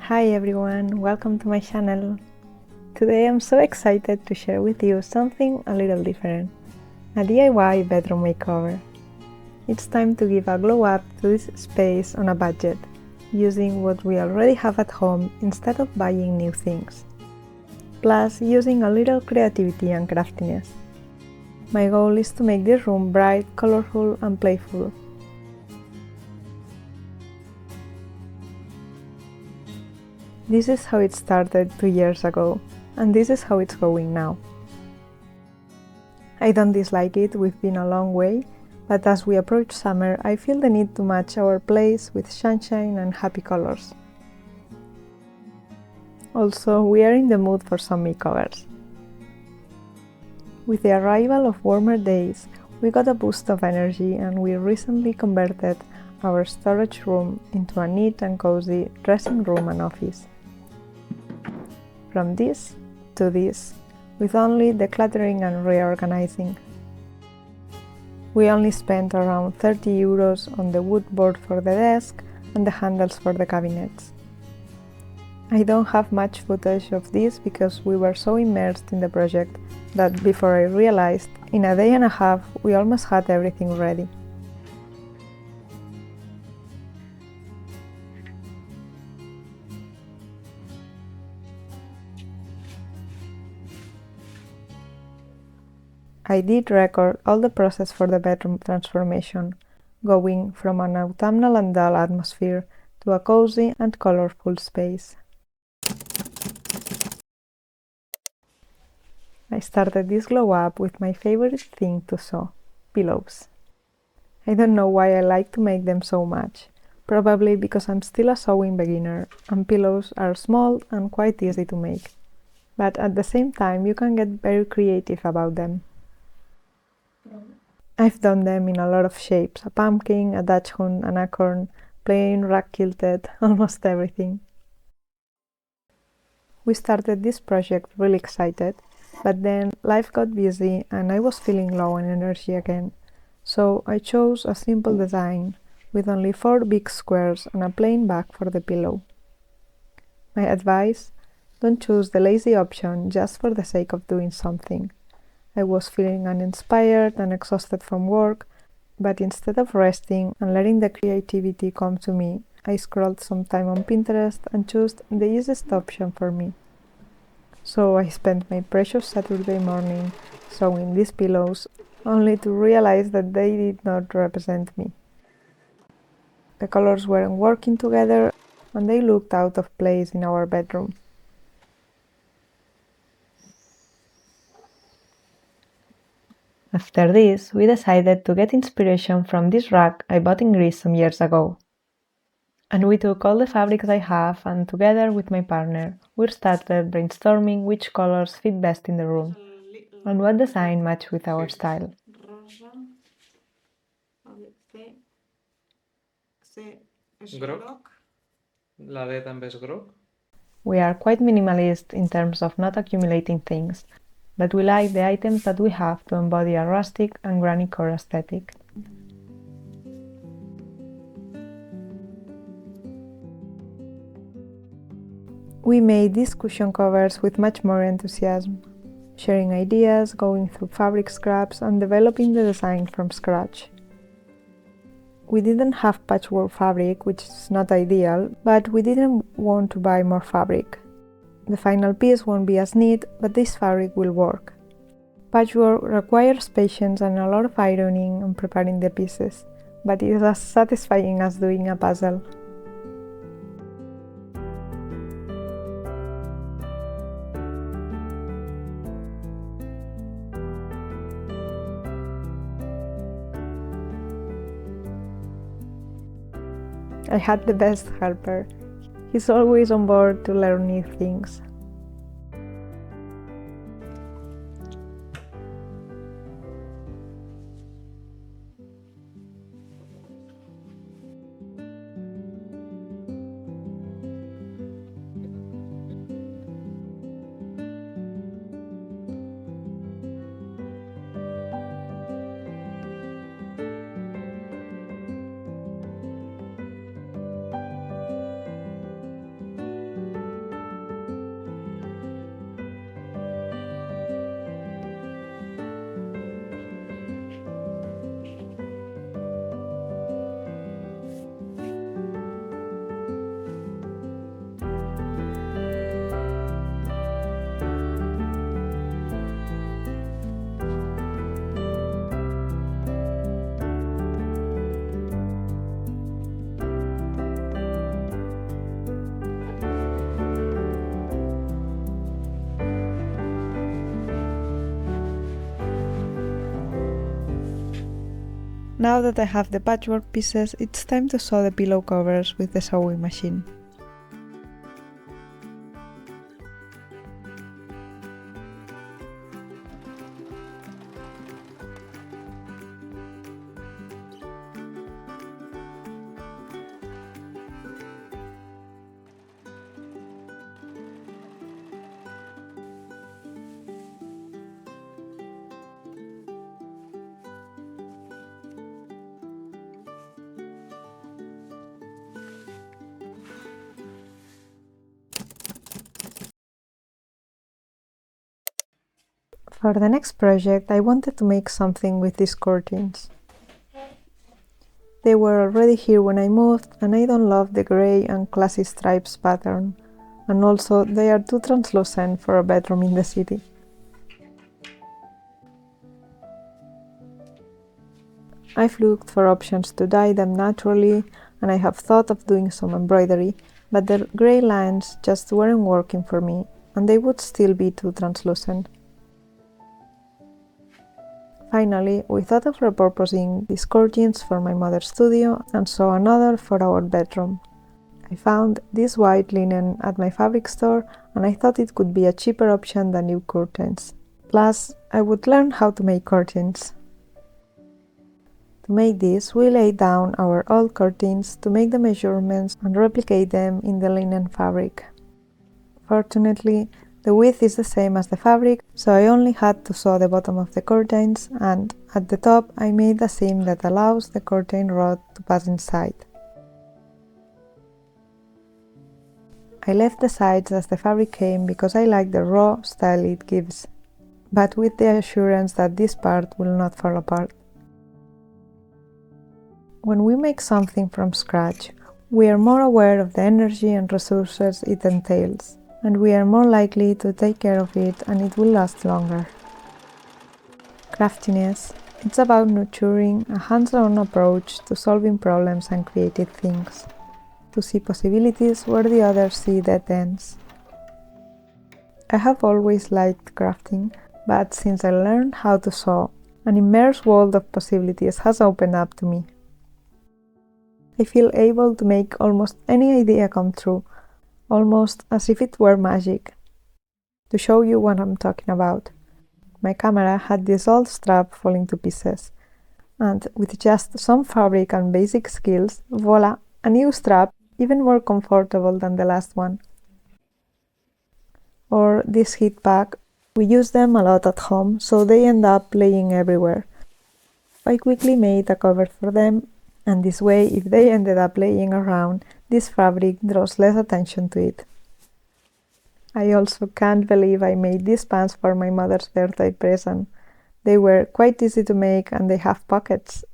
Hi everyone, welcome to my channel. Today I'm so excited to share with you something a little different, a DIY bedroom makeover. It's time to give a glow up to this space on a budget, using what we already have at home instead of buying new things. Plus using a little creativity and craftiness. My goal is to make this room bright, colorful and playful. This is how it started 2 years ago, and this is how it's going now. I don't dislike it, we've been a long way, but as we approach summer, I feel the need to match our place with sunshine and happy colors. Also, we are in the mood for some makeovers. With the arrival of warmer days, we got a boost of energy and we recently converted our storage room into a neat and cozy dressing room and office. From this to this, with only decluttering and reorganizing. We only spent around 30 euros on the wood board for the desk and the handles for the cabinets. I don't have much footage of this because we were so immersed in the project that before I realized, in a day and a half we almost had everything ready. I did record all the process for the bedroom transformation, going from an autumnal and dull atmosphere to a cozy and colorful space. I started this glow up with my favorite thing to sew, pillows. I don't know why I like to make them so much, probably because I'm still a sewing beginner and pillows are small and quite easy to make. But at the same time you can get very creative about them. I've done them in a lot of shapes, a pumpkin, a dachshund, an acorn, plain, rag quilted, almost everything. We started this project really excited, but then life got busy and I was feeling low on energy again, so I chose a simple design with only 4 big squares and a plain back for the pillow. My advice: don't choose the lazy option just for the sake of doing something. I was feeling uninspired and exhausted from work, but instead of resting and letting the creativity come to me, I scrolled some time on Pinterest and chose the easiest option for me. So I spent my precious Saturday morning sewing these pillows, only to realize that they did not represent me. The colors weren't working together and they looked out of place in our bedroom. After this, we decided to get inspiration from this rug I bought in Greece some years ago. And we took all the fabrics I have and together with my partner, we started brainstorming which colors fit best in the room and what design matched with our style. Groc? La D també és groc? We are quite minimalist in terms of not accumulating things, but we like the items that we have to embody a rustic and granny core aesthetic. We made these cushion covers with much more enthusiasm, sharing ideas, going through fabric scraps and developing the design from scratch. We didn't have patchwork fabric, which is not ideal, but we didn't want to buy more fabric. The final piece won't be as neat, but this fabric will work. Patchwork requires patience and a lot of ironing and preparing the pieces, but it is as satisfying as doing a puzzle. I had the best helper. He's always on board to learn new things. Now that I have the patchwork pieces, it's time to sew the pillow covers with the sewing machine. For the next project, I wanted to make something with these curtains. They were already here when I moved, and I don't love the grey and classy stripes pattern, and also they are too translucent for a bedroom in the city. I've looked for options to dye them naturally, and I have thought of doing some embroidery, but the grey lines just weren't working for me, and they would still be too translucent. Finally, we thought of repurposing these curtains for my mother's studio and saw another for our bedroom. I found this white linen at my fabric store, and I thought it could be a cheaper option than new curtains. Plus, I would learn how to make curtains. To make this, we laid down our old curtains to make the measurements and replicate them in the linen fabric. Fortunately, the width is the same as the fabric, so I only had to sew the bottom of the curtains, and at the top I made a seam that allows the curtain rod to pass inside. I left the sides as the fabric came because I like the raw style it gives, but with the assurance that this part will not fall apart. When we make something from scratch, we are more aware of the energy and resources it entails, and we are more likely to take care of it, and it will last longer. Craftiness, it's about nurturing a hands-on approach to solving problems and creative things, to see possibilities where the others see dead ends. I have always liked crafting, but since I learned how to sew, an immense world of possibilities has opened up to me. I feel able to make almost any idea come true, almost as if it were magic. To show you what I'm talking about, my camera had this old strap falling to pieces, and with just some fabric and basic skills, voila, a new strap, even more comfortable than the last one. Or this heat pack, we use them a lot at home, so they end up laying everywhere. I quickly made a cover for them, and this way, if they ended up laying around, this fabric draws less attention to it. I also can't believe I made these pants for my mother's birthday present. They were quite easy to make and they have pockets.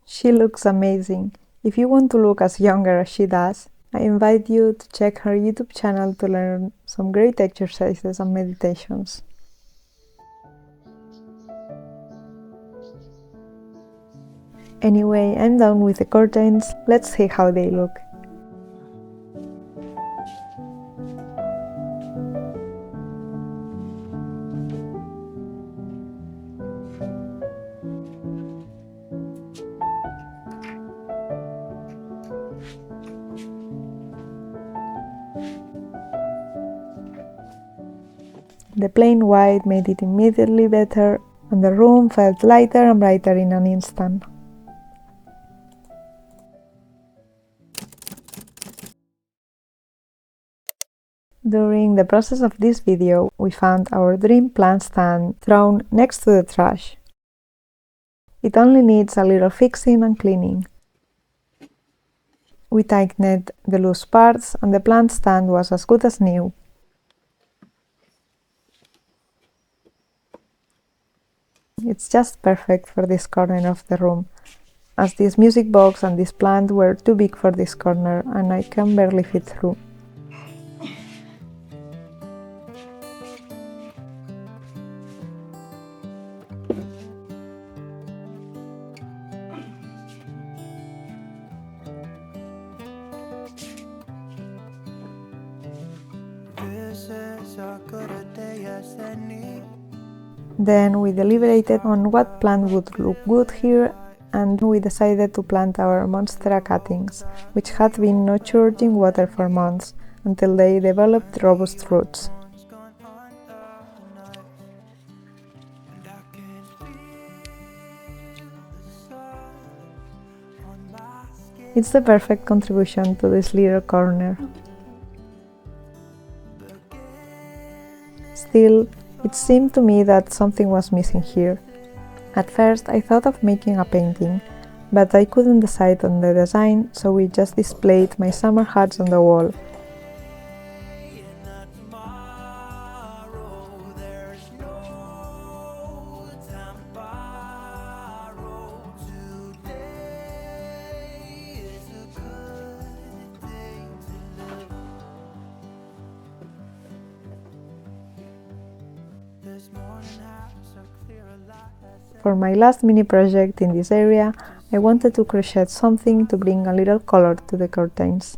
She looks amazing. If you want to look as younger as she does, I invite you to check her YouTube channel to learn some great exercises and meditations. Anyway, I'm done with the curtains. Let's see how they look. The plain white made it immediately better, and the room felt lighter and brighter in an instant. During the process of this video, we found our dream plant stand thrown next to the trash. It only needs a little fixing and cleaning. We tightened the loose parts and the plant stand was as good as new. It's just perfect for this corner of the room, as this music box and this plant were too big for this corner and I can barely fit through. Then we deliberated on what plant would look good here, and we decided to plant our monstera cuttings, which had been nurtured in water for months until they developed robust roots. It's the perfect contribution to this little corner. Still, it seemed to me that something was missing here. At first I thought of making a painting, but I couldn't decide on the design, so we just displayed my summer hats on the wall. For my last mini project in this area, I wanted to crochet something to bring a little color to the curtains.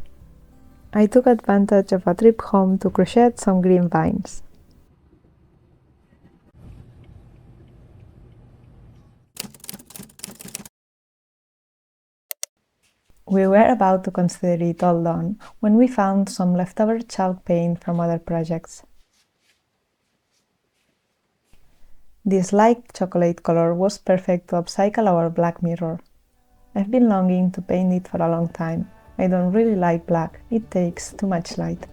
I took advantage of a trip home to crochet some green vines. We were about to consider it all done when we found some leftover chalk paint from other projects. This light chocolate color was perfect to upcycle our black mirror. I've been longing to paint it for a long time. I don't really like black, it takes too much light.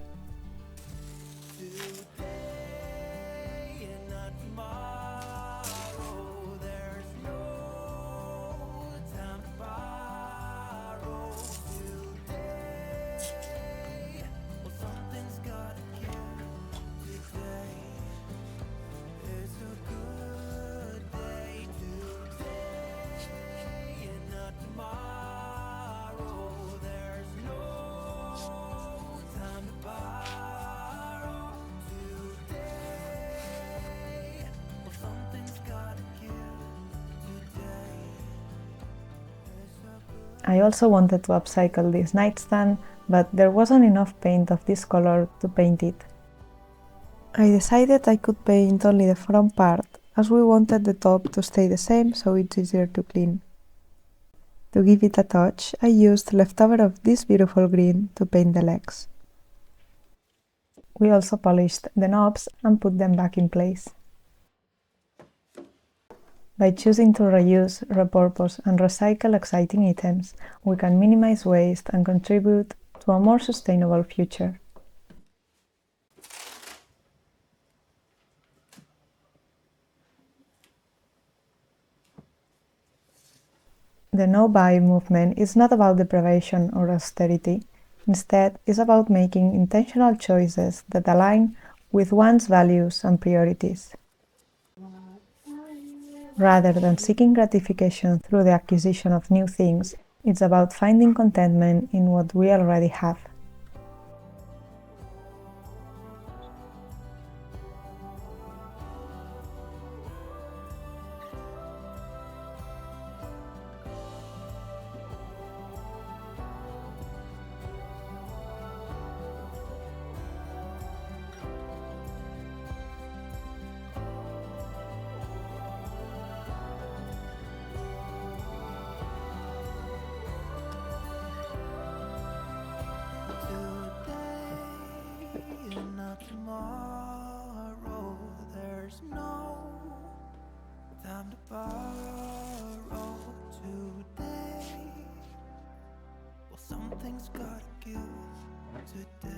I also wanted to upcycle this nightstand, but there wasn't enough paint of this color to paint it. I decided I could paint only the front part, as we wanted the top to stay the same so it's easier to clean. To give it a touch, I used leftover of this beautiful green to paint the legs. We also polished the knobs and put them back in place. By choosing to reuse, repurpose, and recycle exciting items, we can minimize waste and contribute to a more sustainable future. The no-buy movement is not about deprivation or austerity. Instead, it's about making intentional choices that align with one's values and priorities. Rather than seeking gratification through the acquisition of new things, it's about finding contentment in what we already have. Tomorrow, there's no time to borrow today. Well, something's gotta give today.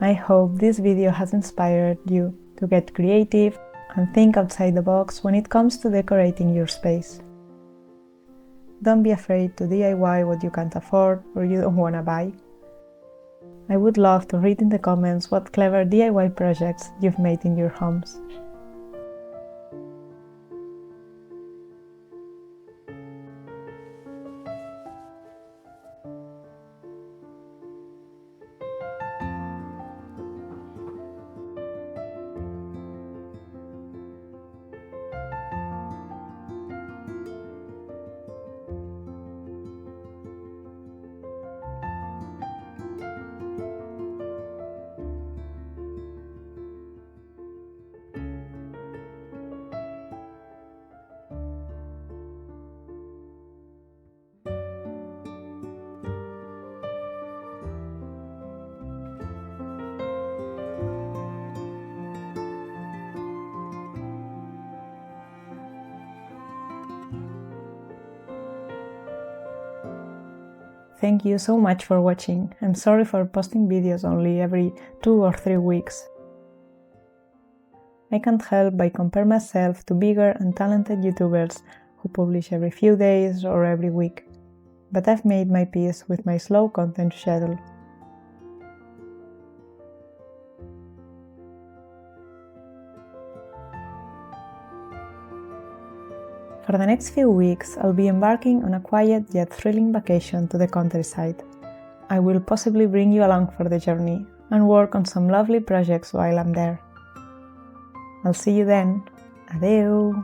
I hope this video has inspired you to get creative and think outside the box when it comes to decorating your space. Don't be afraid to DIY what you can't afford or you don't want to buy. I would love to read in the comments what clever DIY projects you've made in your homes. Thank you so much for watching. I'm sorry for posting videos only every 2 or 3 weeks. I can't help but compare myself to bigger and talented YouTubers who publish every few days or every week. But I've made my peace with my slow content schedule. For the next few weeks, I'll be embarking on a quiet yet thrilling vacation to the countryside. I will possibly bring you along for the journey and work on some lovely projects while I'm there. I'll see you then. Adeu!